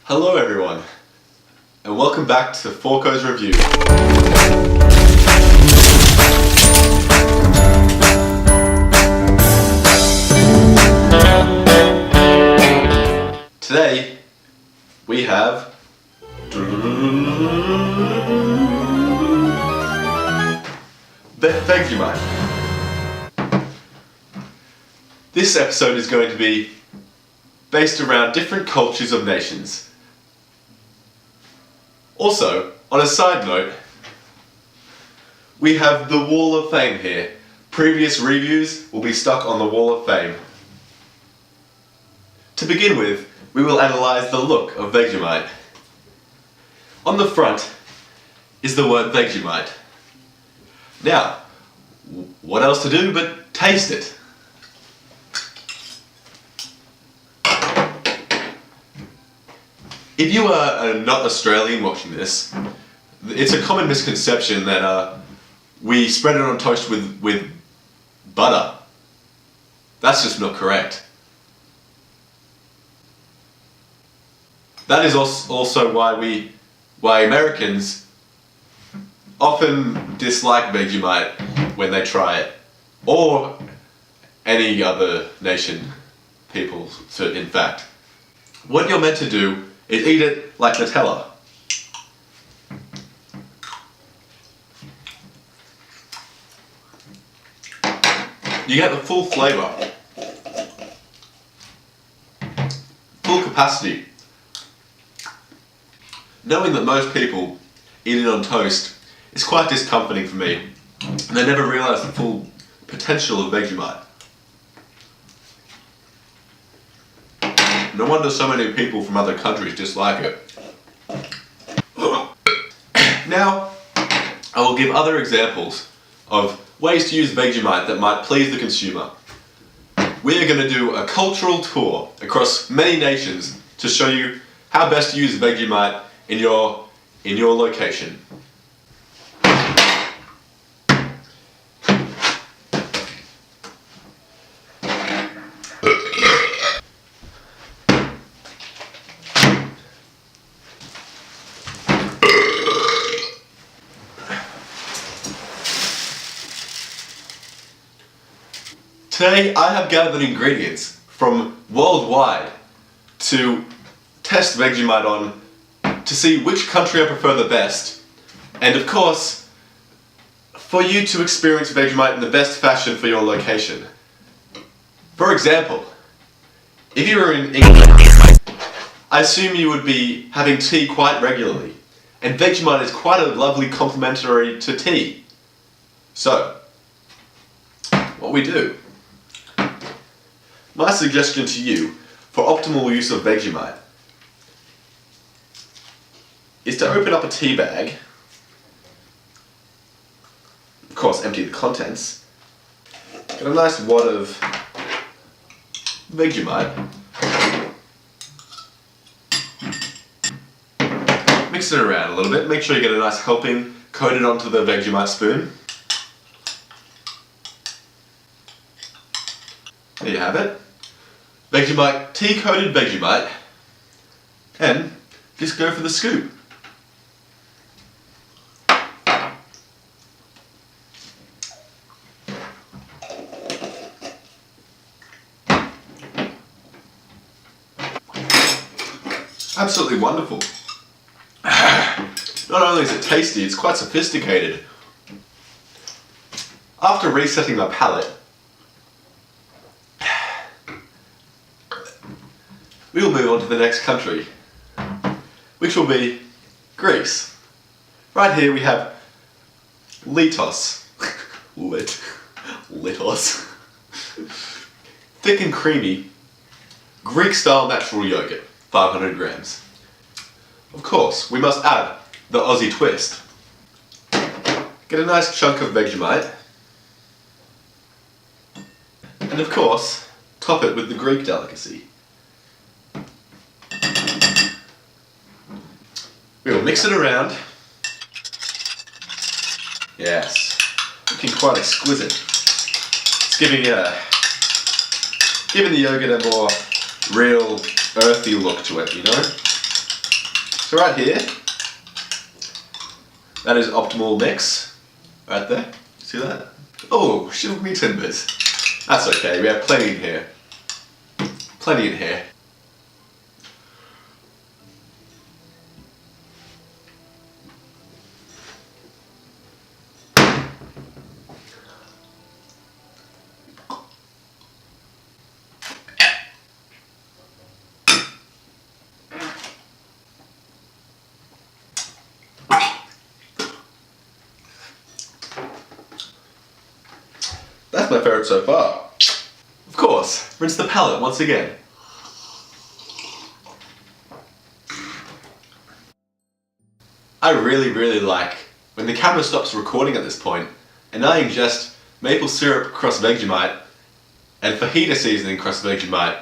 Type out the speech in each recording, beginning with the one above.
Hello everyone, and welcome back to Forco's Review. Today, we have Vegemite. This episode is going to be based around different cultures of nations. Also, on a side note, we have the Wall of Fame here. Previous reviews will be stuck on the Wall of Fame. To begin with, we will analyse the look of Vegemite. On the front is the word Vegemite. Now, what else to do but taste it? If you are not Australian watching this, it's a common misconception that we spread it on toast with butter. That's just not correct. That is also why Americans often dislike Vegemite when they try it, or any other nation people, in fact. What you're meant to do is eat it like Nutella. You get the full flavour, full capacity. Knowing that most people eat it on toast is quite discomforting for me, and they never realise the full potential of Vegemite. No wonder so many people from other countries dislike it. Now, I will give other examples of ways to use Vegemite that might please the consumer. We are going to do a cultural tour across many nations to show you how best to use Vegemite in your location. Today I have gathered ingredients from worldwide to test Vegemite on, to see which country I prefer the best, and of course, for you to experience Vegemite in the best fashion for your location. For example, if you were in England, I assume you would be having tea quite regularly, and Vegemite is quite a lovely complementary to tea. So, what we do. My suggestion to you for optimal use of Vegemite is to open up a tea bag, of course empty the contents, get a nice wad of Vegemite, mix it around a little bit, make sure you get a nice helping coated onto the Vegemite spoon. There you have it. Vegemite, tea-coated Vegemite, and just go for the scoop. Absolutely wonderful. Not only is it tasty, it's quite sophisticated. After resetting my palate, we will move on to the next country, which will be Greece. Right here we have Litos. Litos. Thick and creamy, Greek-style natural yogurt, 500 grams. Of course, we must add the Aussie twist. Get a nice chunk of Vegemite, and of course, top it with the Greek delicacy. We will mix it around. Yes, looking quite exquisite. It's giving the yogurt a more real earthy look to it, you know? So right here, that is optimal mix. Right there. See that? Oh, shiver me timbers. That's okay, we have plenty in here. Plenty in here. That's my favourite so far. Of course, rinse the palette once again. I really like when the camera stops recording at this point and I ingest maple syrup crust Vegemite and fajita seasoning crust Vegemite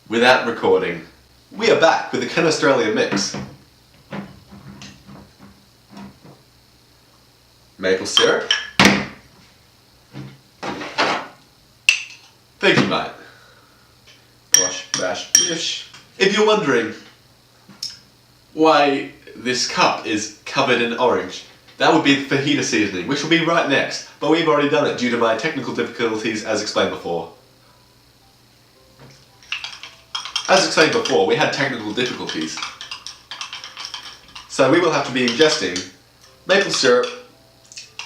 without recording. We are back with the Ken Australia mix. Maple syrup, Vegemite, wash, bash, bish. If you're wondering why this cup is covered in orange, that would be the fajita seasoning, which will be right next, but we've already done it due to my technical difficulties as explained before. As explained before, we had technical difficulties. So we will have to be ingesting maple syrup,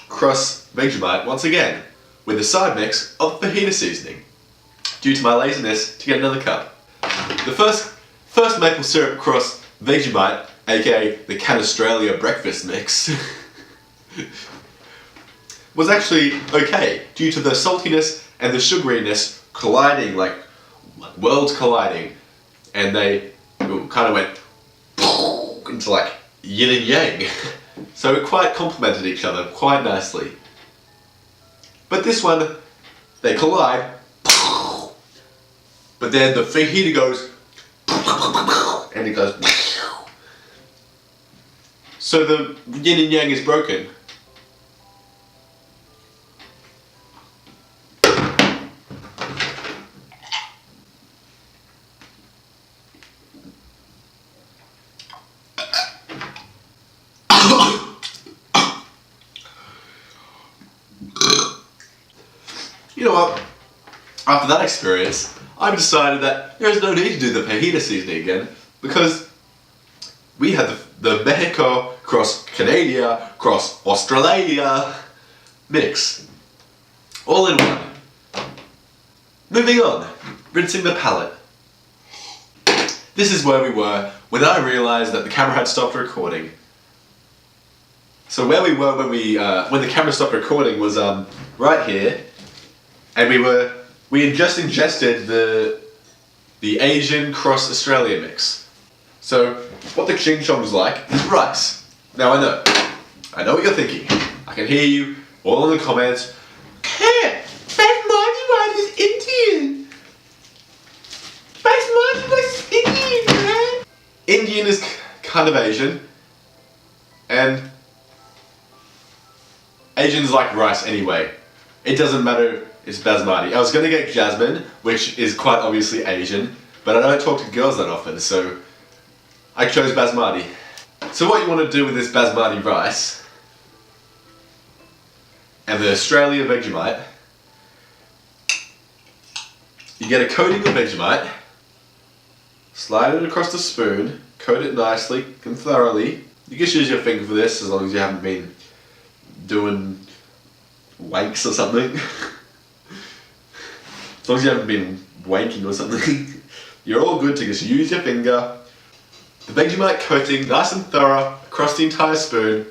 crust Vegemite once again, with a side mix of fajita seasoning, due to my laziness to get another cup. The first maple syrup crust Vegemite, aka the Ken Australia breakfast mix, was actually okay, due to the saltiness and the sugariness colliding, like worlds colliding, and they kind of went into like yin and yang. So it quite complemented each other quite nicely. But this one, they collide, but then the fajita goes, and it goes, so the yin and yang is broken. You know what? After that experience, I've decided that there's no need to do the fajita seasoning again, because we had the Mexico cross Canada cross Australia mix. All in one. Moving on, rinsing the palette. This is where we were when I realised that the camera had stopped recording. So where we were when the camera stopped recording was right here, and we had just ingested the Asian cross Australia mix. So what the ching chong's like is rice. Now I know what you're thinking. I can hear you all in the comments. Basmati rice is Indian. Basmati rice is Indian, man. Indian is kind of Asian, and Asians like rice anyway. It doesn't matter, it's basmati. I was gonna get jasmine, which is quite obviously Asian, but I don't talk to girls that often, so I chose basmati. So what you want to do with this basmati rice and the Australia Vegemite, you get a coating of Vegemite, slide it across the spoon, coat it nicely and thoroughly. You can use your finger for this as long as you haven't been doing wanks or something. As long as you haven't been wanking or something, you're all good to just use your finger. The Vegemite coating, nice and thorough, across the entire spoon.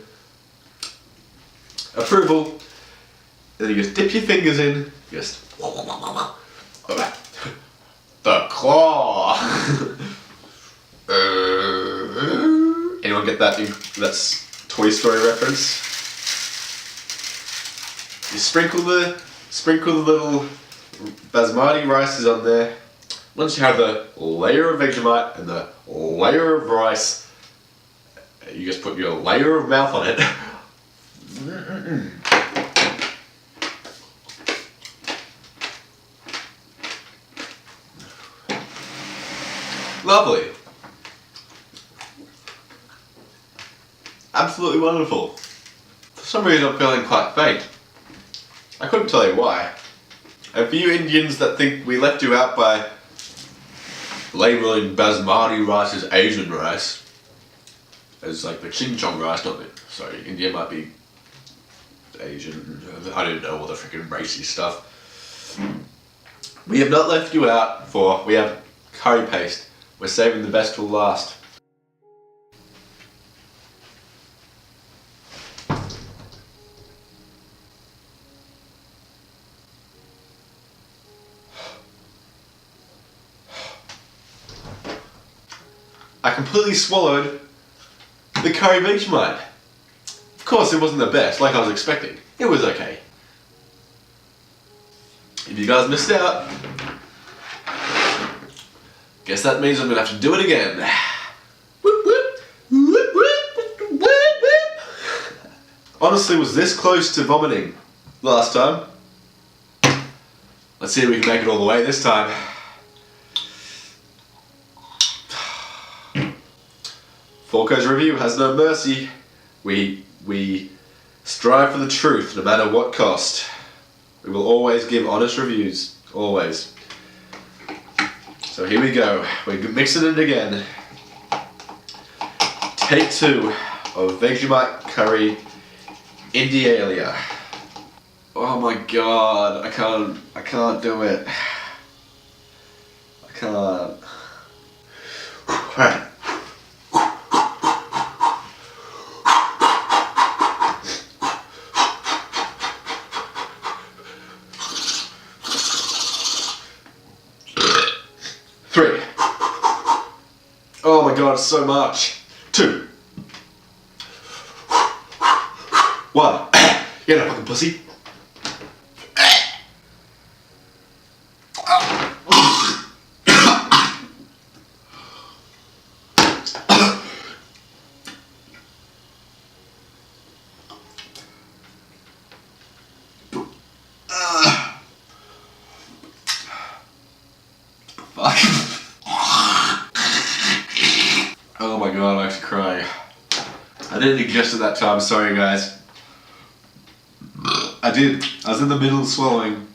Approval. And then you just dip your fingers in, just the claw. Anyone get that? That's Toy Story reference. You sprinkle the little basmati rices on there. Once you have the layer of Vegemite and the layer of rice, you just put your layer of mouth on it. Lovely. Absolutely wonderful. For some reason I'm feeling quite faint. I couldn't tell you why. And for you Indians that think we left you out by labelling basmati rice as Asian rice, as like the ching chong rice, not the, sorry, India might be Asian, I don't know all the freaking racy stuff. We have not left you out for, we have curry paste. We're saving the best till last. I completely swallowed the curry Vegemite. Of course it wasn't the best, like I was expecting. It was okay. If you guys missed out, guess that means I'm gonna have to do it again. Honestly, was this close to vomiting last time. Let's see if we can make it all the way this time. Forco's review has no mercy. We strive for the truth, no matter what cost. We will always give honest reviews, always. So here we go. We're mixing it again. Take 2 of Vegemite curry Indialia. Oh my god, I can't do it. I can't. Alright. Oh my god, so much. 2. 1. Get a fucking pussy. Oh my god, I'm actually crying. I didn't ingest at that time, sorry guys. I did. I was in the middle of swallowing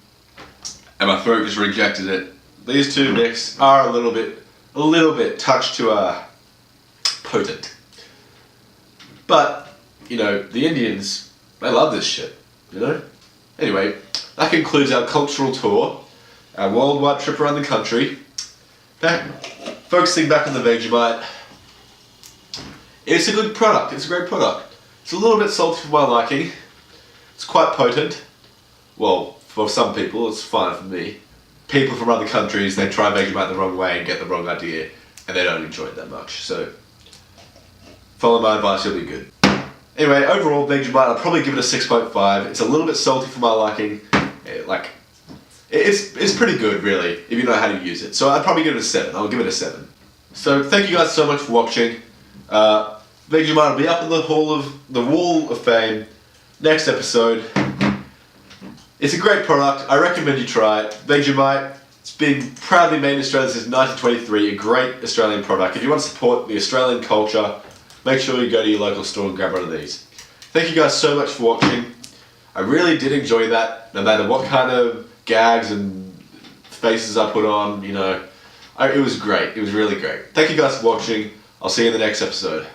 and my throat just rejected it. These two mix are a little bit touch to potent. But, you know, the Indians, they love this shit, you know? Anyway, that concludes our cultural tour, our worldwide trip around the country. Focusing back on the Vegemite. It's a good product, it's a great product. It's a little bit salty for my liking. It's quite potent. Well, for some people, it's fine for me. People from other countries, they try Vegemite the wrong way and get the wrong idea, and they don't enjoy it that much. So, follow my advice, you'll be good. Anyway, overall, Vegemite, I'll probably give it a 6.5. It's a little bit salty for my liking. It's pretty good, really, if you know how to use it. So I'd probably give it a 7. I'll give it a 7. So thank you guys so much for watching. Vegemite will be up in the wall of fame next episode. It's a great product. I recommend you try it. Vegemite. It's been proudly made in Australia since 1923. A great Australian product. If you want to support the Australian culture, make sure you go to your local store and grab one of these. Thank you guys so much for watching. I really did enjoy that, no matter what kind of gags and faces I put on, you know. It was great. It was really great. Thank you guys for watching. I'll see you in the next episode.